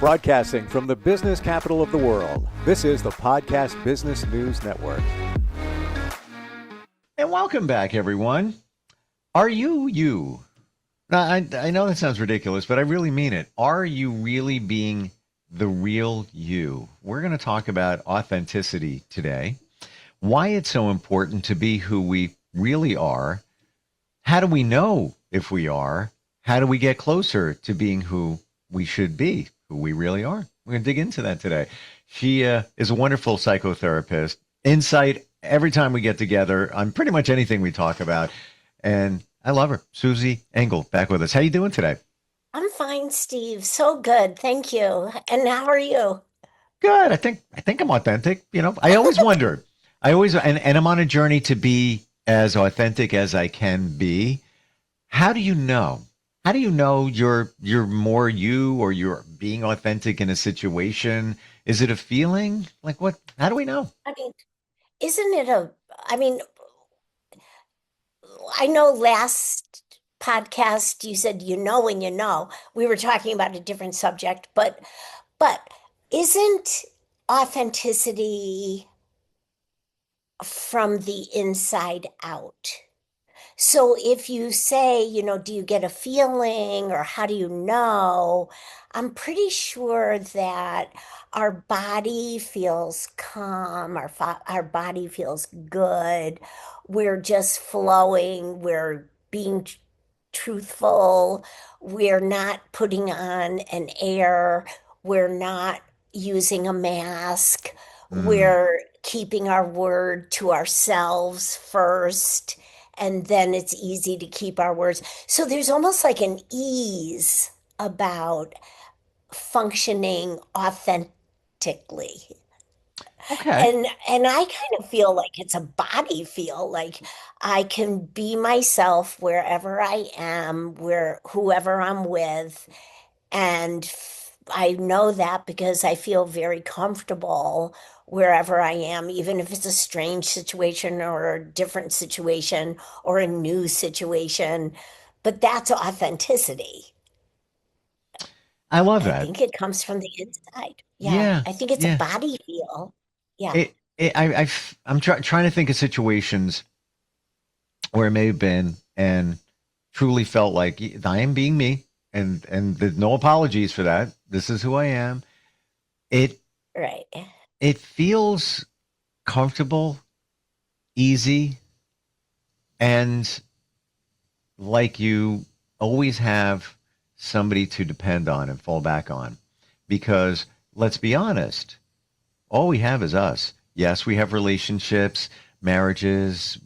Broadcasting from the business capital of the world, this is the Podcast Business News Network. And welcome back, everyone. Are you you? Now, I know that sounds ridiculous, but I really mean it. Are you really being the real you? We're going to talk about authenticity today, why it's so important to be who we really are. How do we know if we are? How do we get closer to being who we should be, who we really are? We're going to dig into that today. She is a wonderful psychotherapist. Insight every time we get together on pretty much anything we talk about. And I love her. Susie Engel back with us. How you doing today? I'm fine, Steve. So good. Thank you. And how are you? Good. I think I'm authentic. You know, I always wonder. And I'm on a journey to be as authentic as I can be. How do you know? How do you know you're more you, or you're being authentic in a situation? Is it a feeling? Like what? How do we know? I mean, isn't it I mean, I know last podcast you said you know when you know. We were talking about a different subject, but isn't authenticity from the inside out? So if you say, do you get a feeling or how do you know? I'm pretty sure that our body feels calm, our body feels good. We're just flowing, we're being truthful, we're not putting on an air, we're not using a mask, Mm. we're keeping our word to ourselves first, and then it's easy to keep our words. So there's almost like an ease about functioning authentically. Okay. And I kind of feel like it's a body feel, like I can be myself wherever I am, where whoever I'm with, and I know that because I feel very comfortable wherever I am, even if it's a strange situation or a different situation or a new situation. But that's authenticity. I love I that. think it comes from the inside. Yeah, Yeah. I think it's a Yeah. body feel. Yeah. I'm trying to think of situations where it may have been and truly felt like I am being me, and there's no apologies for that. This is who I am. It Right. it feels comfortable, easy, and like you always have somebody to depend on and fall back on. Because let's be honest, all we have is us. Yes, we have relationships, marriages,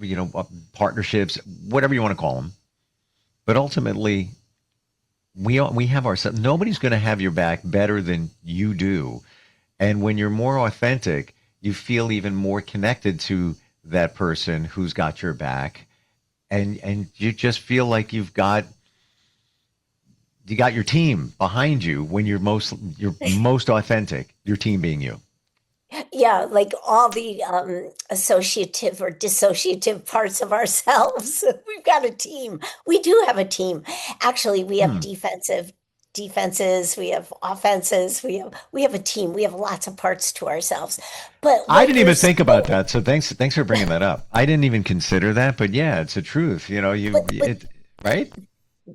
partnerships, whatever you want to call them. But ultimately, we have ourselves. Nobody's going to have your back better than you do. And when you're more authentic, you feel even more connected to that person who's got your back, and you just feel like you got your team behind you when you're most authentic. Your team being you. Yeah, like all the associative or dissociative parts of ourselves. We've got a team. We do have a team. Actually, we have Hmm. defenses, we have offenses, we have a team. We have lots of parts to ourselves. But I what didn't you're even think about saying, that. So thanks for bringing that up. I didn't even consider that, but yeah, it's the truth. but Right?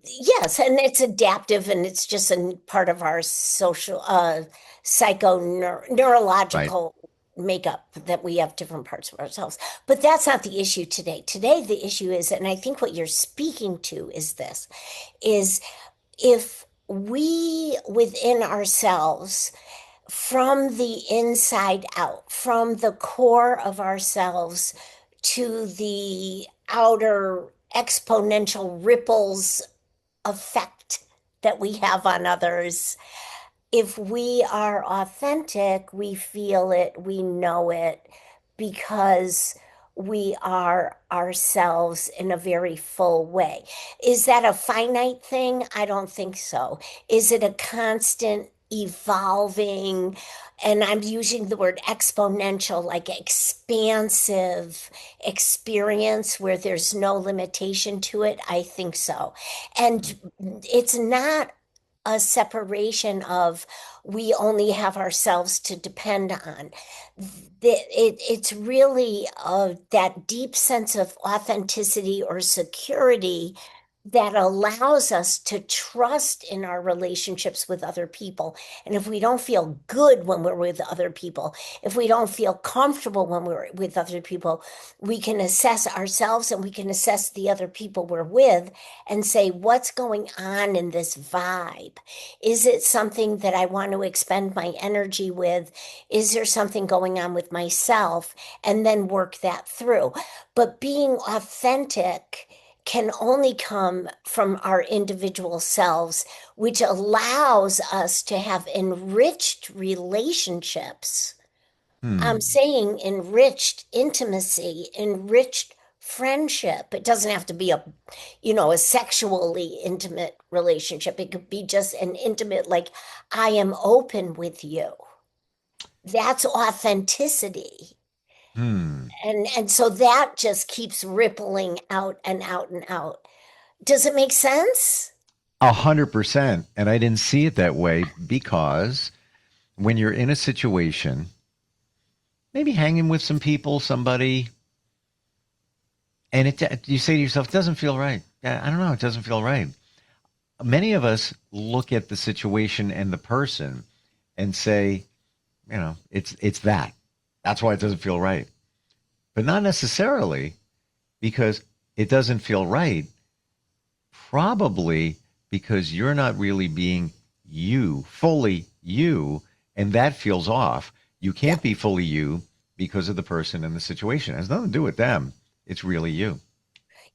yes, and it's adaptive and it's just a part of our social Right. neurological makeup that we have different parts of ourselves. But that's not the issue today. Today the issue is, and I think what you're speaking to is this, is if we within ourselves, from the inside out, from the core of ourselves to the outer exponential ripples effect that we have on others. If we are authentic, we feel it, we know it, because we are ourselves in a very full way. Is that a finite thing? I don't think so. Is it a constant evolving, and I'm using the word exponential, like expansive experience where there's no limitation to it? I think so. And it's not a separation of we only have ourselves to depend on. It's really that deep sense of authenticity or security that allows us to trust in our relationships with other people. And if we don't feel good when we're with other people, if we don't feel comfortable when we're with other people, we can assess ourselves and we can assess the other people we're with and say, what's going on in this vibe? Is it something that I want to expend my energy with? Is there something going on with myself? And then work that through. But being authentic can only come from our individual selves, which allows us to have enriched relationships. I'm saying enriched intimacy, enriched friendship. It doesn't have to be a sexually intimate relationship. It could be just an intimate, like, I am open with you. That's authenticity. And so that just keeps rippling out and out and out. Does it make sense? 100%. And I didn't see it that way because when you're in a situation, maybe hanging with some people, somebody, and you say to yourself, it doesn't feel right. Yeah, I don't know. It doesn't feel right. Many of us look at the situation and the person and say, it's that. That's why it doesn't feel right. But not necessarily because it doesn't feel right. Probably because you're not really being you, fully you, and that feels off. You can't be fully you because of the person and the situation. It has nothing to do with them. It's really you.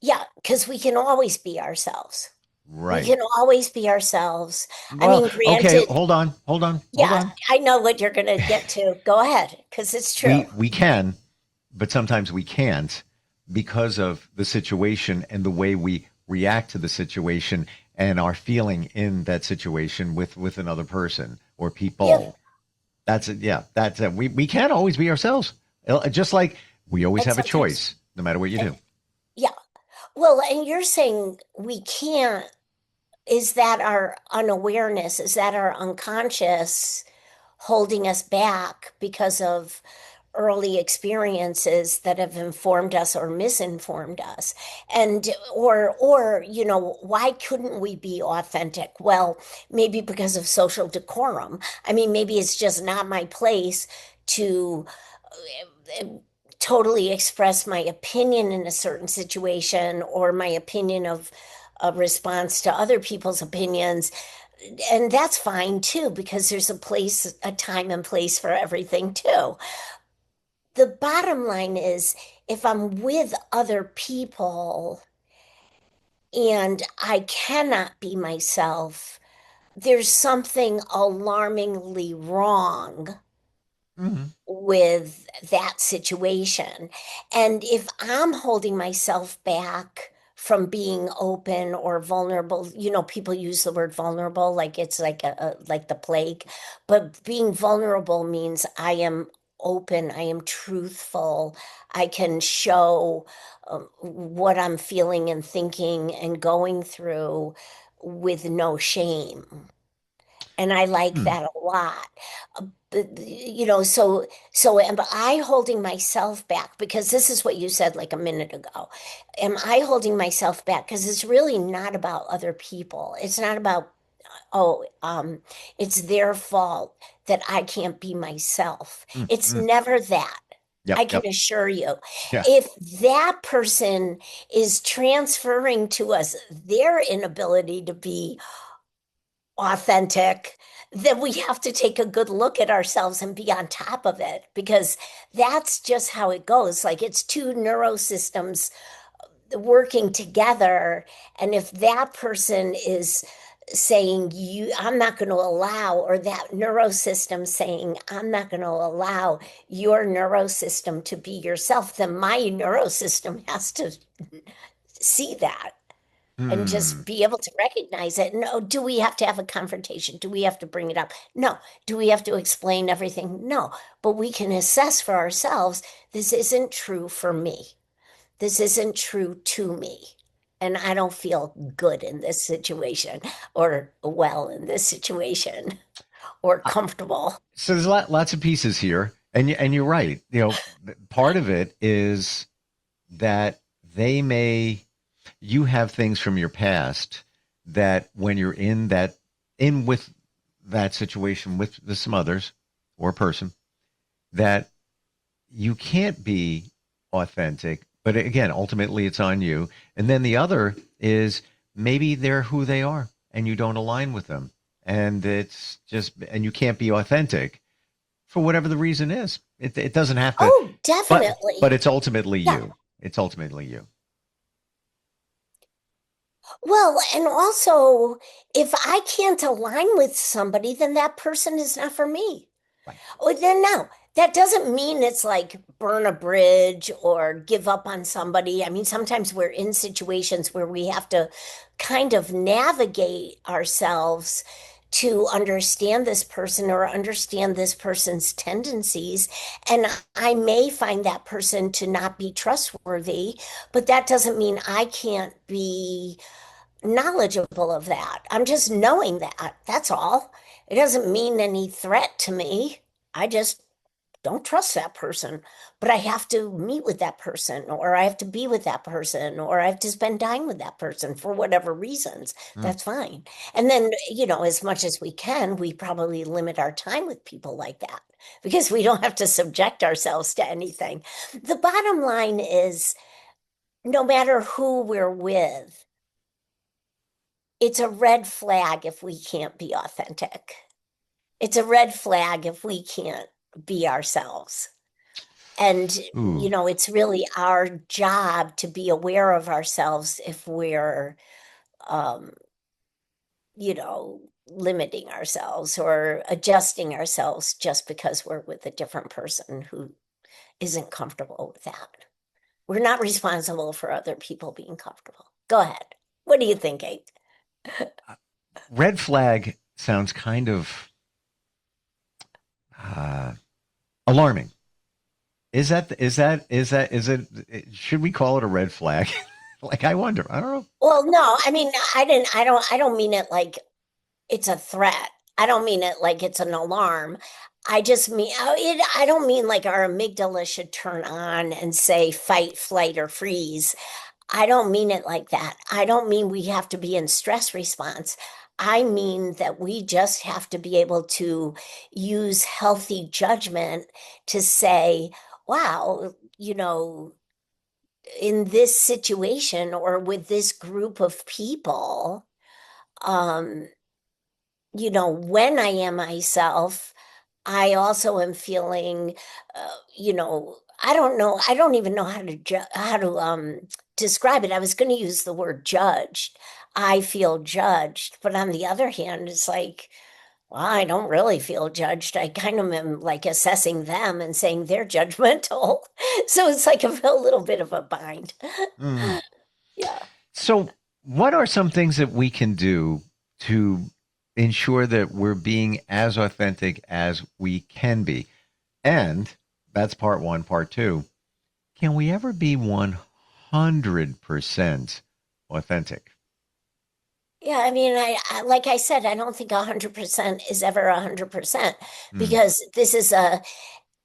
Yeah, because we can always be ourselves. Right. We can always be ourselves. I Well, mean, okay, granted, hold on. yeah, I know what you're going to get to. Go ahead, because it's true. We can, but sometimes we can't because of the situation and the way we react to the situation and our feeling in that situation with another person or people. Yeah. That's it. Yeah, that's it. We can't always be ourselves. Just like we always And have a sometimes- choice, no matter what you do. Yeah. Well, and you're saying we can't. Is that our unawareness? Is that our unconscious holding us back because of early experiences that have informed us or misinformed us? And why couldn't we be authentic? Well, maybe because of social decorum. I mean, maybe it's just not my place to totally express my opinion in a certain situation or my opinion of a response to other people's opinions. And that's fine too, because there's a time and place for everything too. The bottom line is if I'm with other people and I cannot be myself, there's something alarmingly wrong with that situation. And if I'm holding myself back from being open or vulnerable, people use the word vulnerable like it's like like the plague, but being vulnerable means I am open, I am truthful, I can show what I'm feeling and thinking and going through with no shame. And I like that a lot. So am I holding myself back? Because this is what you said like a minute ago. Am I holding myself back? Because it's really not about other people. It's not about, it's their fault that I can't be myself. It's never that. Yep, I can yep. assure you. Yeah. If that person is transferring to us their inability to be authentic, then we have to take a good look at ourselves and be on top of it because that's just how it goes. Like it's two neurosystems working together. And if that person is saying I'm not going to allow, or that neurosystem saying I'm not going to allow your neurosystem to be yourself, then my neurosystem has to see that and just be able to recognize it. No, do we have to have a confrontation? Do we have to bring it up? No. Do we have to explain everything? No. But we can assess for ourselves, this isn't true for me. This isn't true to me. and I don't feel good in this situation or well in this situation or I- comfortable. So there's lots of pieces here, and you're right. Part of it is that they may you have things from your past that when you're in with that situation with some others or person that you can't be authentic, but again, ultimately it's on you. And then the other is maybe they're who they are and you don't align with them. And and you can't be authentic for whatever the reason is. It doesn't have to, Oh, but definitely. it's ultimately Yeah. you. It's ultimately you. Well, and also, if I can't align with somebody, then that person is not for me. Right. Oh, then now, that doesn't mean it's like burn a bridge or give up on somebody. I mean, sometimes we're in situations where we have to kind of navigate ourselves to understand this person or understand this person's tendencies. And I may find that person to not be trustworthy, but that doesn't mean I can't be knowledgeable of that. I'm just knowing that. That's all. It doesn't mean any threat to me. I just don't trust that person. But I have to meet with that person, or I have to be with that person, or I have to spend time with that person for whatever reasons. Mm. That's fine. And then, as much as we can, we probably limit our time with people like that because we don't have to subject ourselves to anything. The bottom line is no matter who we're with, it's a red flag if we can't be authentic. It's a red flag if we can't be ourselves. And, Ooh. it's really our job to be aware of ourselves if we're, um, limiting ourselves or adjusting ourselves just because we're with a different person who isn't comfortable with that. We're not responsible for other people being comfortable. Go ahead. What do you think, Kate? Red flag sounds kind of uh, alarming. Is it, should we call it a red flag? Like, I wonder. I don't know. Well, no, I mean, I don't mean it like it's a threat. I don't mean it like it's an alarm. I don't mean like our amygdala should turn on and say fight, flight, or freeze. I don't mean it like that. I don't mean we have to be in stress response. I mean that we just have to be able to use healthy judgment to say, wow, in this situation or with this group of people, um, when I am myself, I also am feeling, I don't know, I don't even know how to describe it. I was going to use the word judged. I feel judged, but on the other hand, it's like, well, I don't really feel judged. I kind of am like assessing them and saying they're judgmental. So it's like a little bit of a bind. Mm. Yeah. So, what are some things that we can do to ensure that we're being as authentic as we can be? And that's part one. Part two, can we ever be 100% authentic? Yeah, I mean, like I said, I don't think 100% is ever 100% Mm. because this is a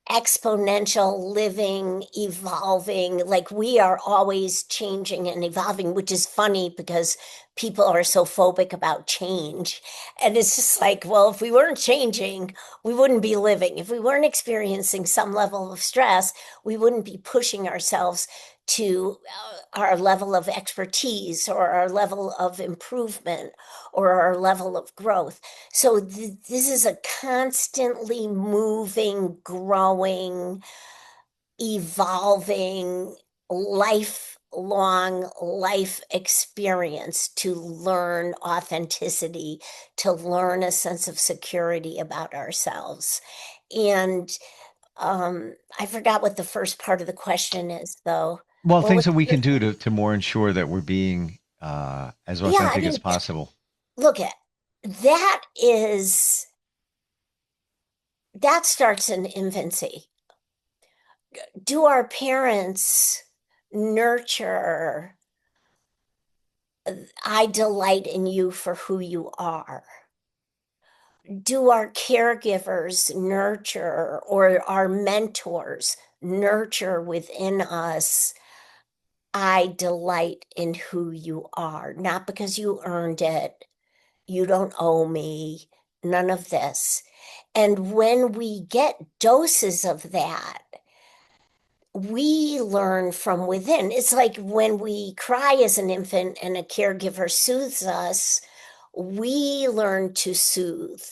exponential living, evolving, like we are always changing and evolving, which is funny because people are so phobic about change. And it's just like, well, if we weren't changing, we wouldn't be living. If we weren't experiencing some level of stress, we wouldn't be pushing ourselves to our level of expertise or our level of improvement or our level of growth. So this is a constantly moving, growing, evolving, lifelong life experience to learn authenticity, to learn a sense of security about ourselves. And I forgot what the first part of the question is, though. Well, What things was that we the can do to more ensure that we're being as Yeah, I authentic as mean, possible. look at that is that starts in infancy. Do our parents nurture I delight in you for who you are. Do our caregivers nurture, or our mentors nurture within us, I delight in who you are, not because you earned it, you don't owe me, none of this. And when we get doses of that, we learn from within. It's like when we cry as an infant and a caregiver soothes us, we learn to soothe.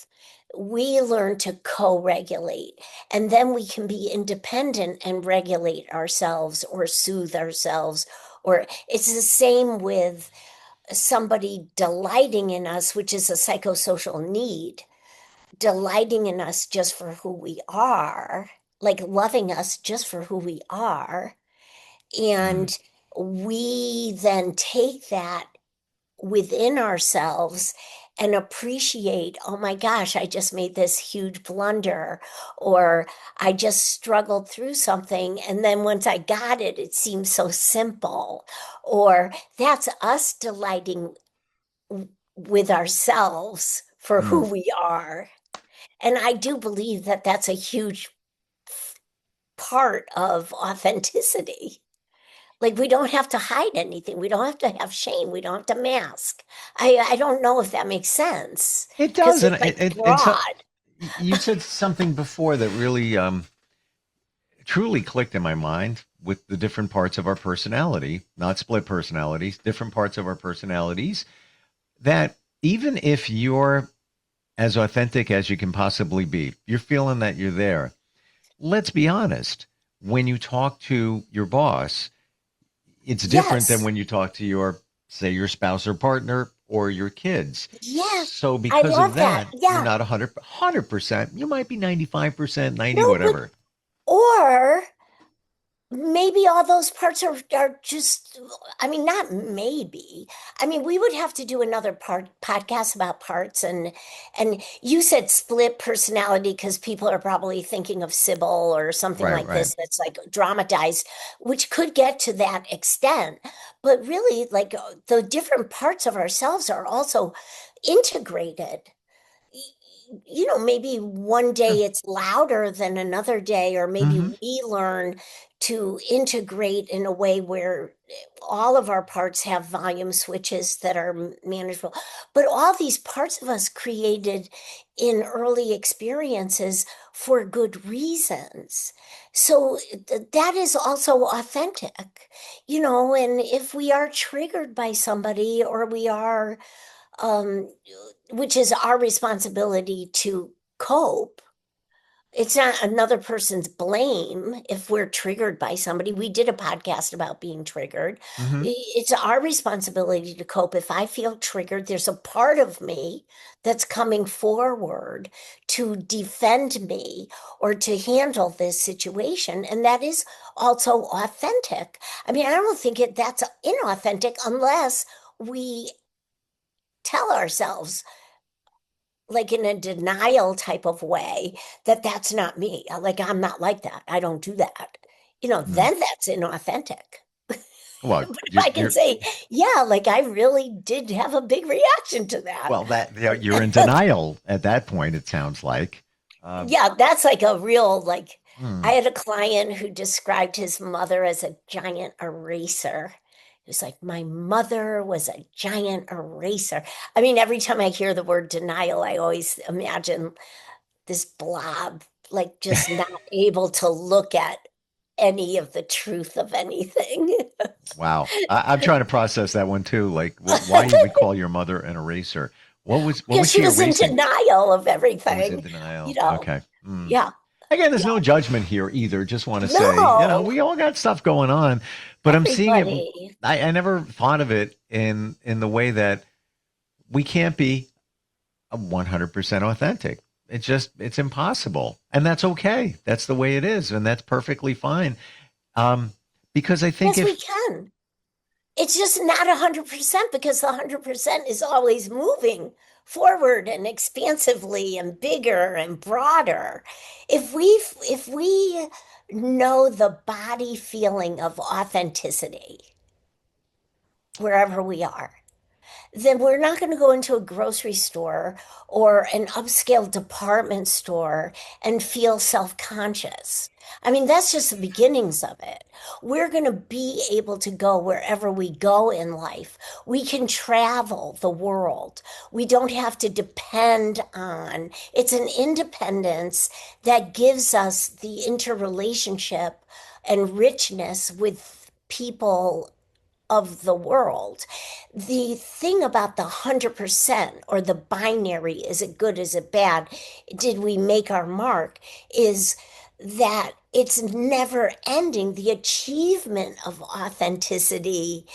We learn to co-regulate, and then we can be independent and regulate ourselves or soothe ourselves. Or it's the same with somebody delighting in us, which is a psychosocial need, delighting in us just for who we are, like loving us just for who we are. Mm. And we then take that within ourselves and appreciate, oh my gosh, I just made this huge blunder, or I just struggled through something. And then once I got it, it seemed so simple. Or that's us delighting with ourselves for who Mm. we are. And I do believe that that's a huge part of authenticity. Like, we don't have to hide anything. We don't have to have shame. We don't have to mask. I don't know if that makes sense It because does, and it's like and so broad. you said something before that really truly clicked in my mind with the different parts of our personality, not split personalities, different parts of our personalities. That even if you're as authentic as you can possibly be, you're feeling that you're there. Let's be honest. When you talk to your boss, it's different than Yes, when you talk to your, say, your spouse or partner or your kids. yes. So I because of love that. that, you're Yeah. not 100%. You might be 95%, 90, No, but, whatever. or maybe all those parts are just, I mean, not maybe. I mean, we would have to do another podcast about parts. And you said split personality because people are probably thinking of Sybil or something Right, like right. this that's like dramatized, which could get to that extent. But really, like, the different parts of ourselves are also integrated. Maybe one Sure. day it's louder than another day, or maybe Hmm. we learn to integrate in a way where all of our parts have volume switches that are manageable. But all these parts of us created in early experiences for good reasons. So that is also authentic, and if we are triggered by somebody, or we are, um, which is our responsibility to cope. It's not another person's blame if we're triggered by somebody. We did a podcast about being triggered. Hmm. It's our responsibility to cope. If I feel triggered, there's a part of me that's coming forward to defend me or to handle this situation. And that is also authentic. I mean, I don't think that's inauthentic unless we tell ourselves, like in a denial type of way, that that's not me. Like, I'm not like that. I don't do that. Mm. Then that's inauthentic. Well, But if you're, I can you're say, yeah, like I really did have a big reaction to that. well that you're in denial at that point. It sounds like. Um, Yeah, that's like a real, like, I hmm. had a client who described his mother as a giant eraser. He was like, my mother was a giant eraser. I mean, every time I hear the word denial, I always imagine this blob, like just not able to look at any of the truth of anything. Wow, I'm trying to process that one too. Like, why you would call your mother an eraser? What was Because she she was in erasing? denial of Oh, was in everything, you denial. know. Okay. Mm. Yeah, Again, there's yeah. no judgment here either. Just want to say, No, we all got stuff going on, but I'm seeing it. everybody. I never thought of it in the way that we can't be 100% authentic. It's impossible, and that's okay. That's the way it is, and that's perfectly fine. Um, because I think Yes, we if can. It's just not 100%, because the 100% is always moving forward and expansively and bigger and broader. If we know the body feeling of authenticity wherever we are, then we're not going to go into a grocery store or an upscale department store and feel self-conscious. I mean, that's just the beginnings of it. We're going to be able to go wherever we go in life. We can travel the world. We don't have to depend on, it's an independence that gives us the interrelationship and richness with people of the world. The thing about the 100% or the binary, is it good, is it bad, did we make our mark, is that it's never ending. The achievement of authenticity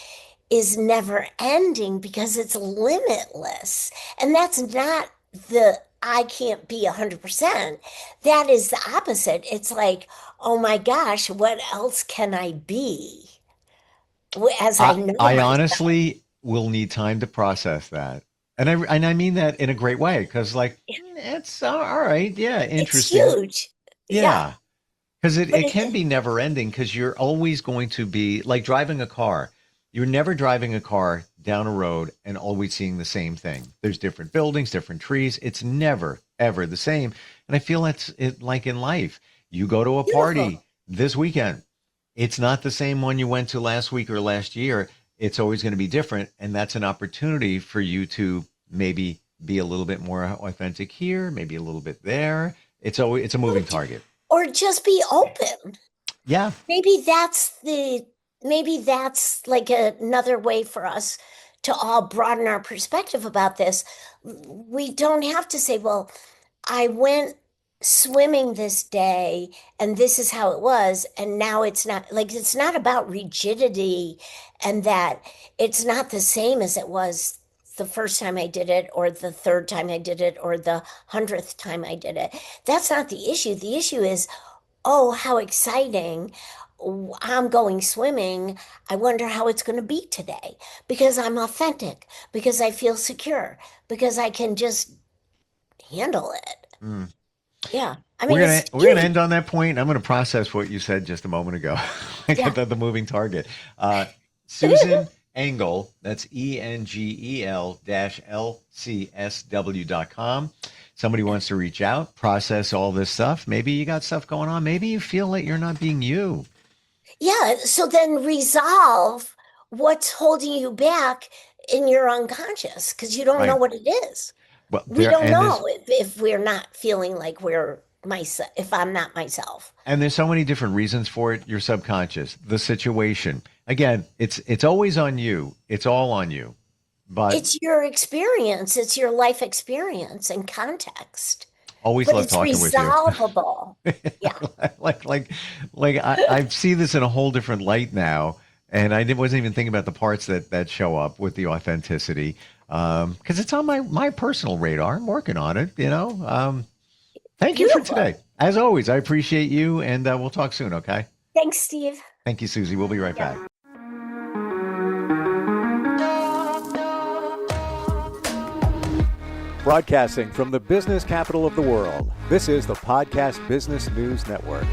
is never ending because it's limitless. And that's not the I can't be 100%. That is the opposite. It's like, oh my gosh, what else can I be? As I know I myself. honestly will need time to process that. And I mean that in a great way because like it's all right. Yeah, It's interesting. huge. Yeah. Yeah. Because But it can be never ending because you're always going to be like driving a car. You're never driving a car down a road and always seeing the same thing. There's different buildings, different trees. It's never, ever the same. And I feel that's it like in life. You go to a party beautiful. this weekend. It's not the same one you went to last week or last year. It's always going to be different. And that's an opportunity for you to maybe be a little bit more authentic here, maybe a little bit there. It's a moving target. Or just be open. Yeah. Maybe that's like another way for us to all broaden our perspective about this. We don't have to say, well, I went swimming this day and this is how it was, and now it's not. Like, it's not about rigidity, and that it's not the same as it was the first time I did it, or the third time I did it, or the 100th time I did it. That's not the issue. The issue is, oh, how exciting. I'm going swimming. I wonder how it's going to be today because I'm authentic, because I feel secure, because I can just handle it. Mm. Yeah. I mean, We're gonna end on that point. I'm gonna process what you said just a moment ago. I yeah. got the moving target. Susan Engel, that's ENGEL LCSW.com. Somebody wants to reach out, process all this stuff. Maybe you got stuff going on. Maybe you feel that you're not being you. Yeah. So then resolve what's holding you back in your unconscious, because you don't know Right. what it is. Well, We there don't and there's know if we're not feeling like we're myself, if I'm not myself. and there's so many different reasons for it. Your subconscious, the situation. Again, it's always on you. It's all on you. But It's your experience, it's your life experience and context, always but love it's talking with you. resolvable. Yeah. like I see this in a whole different light now, and wasn't even thinking about the parts that show up with the authenticity, because it's on my personal radar. I'm working on it, you know. Thank you for Beautiful. today. As always, I appreciate you, and we'll talk soon. Okay. Thanks, Steve. Thank you, Susie. We'll be right back. Broadcasting from the business capital of the world, this is the Podcast Business News Network.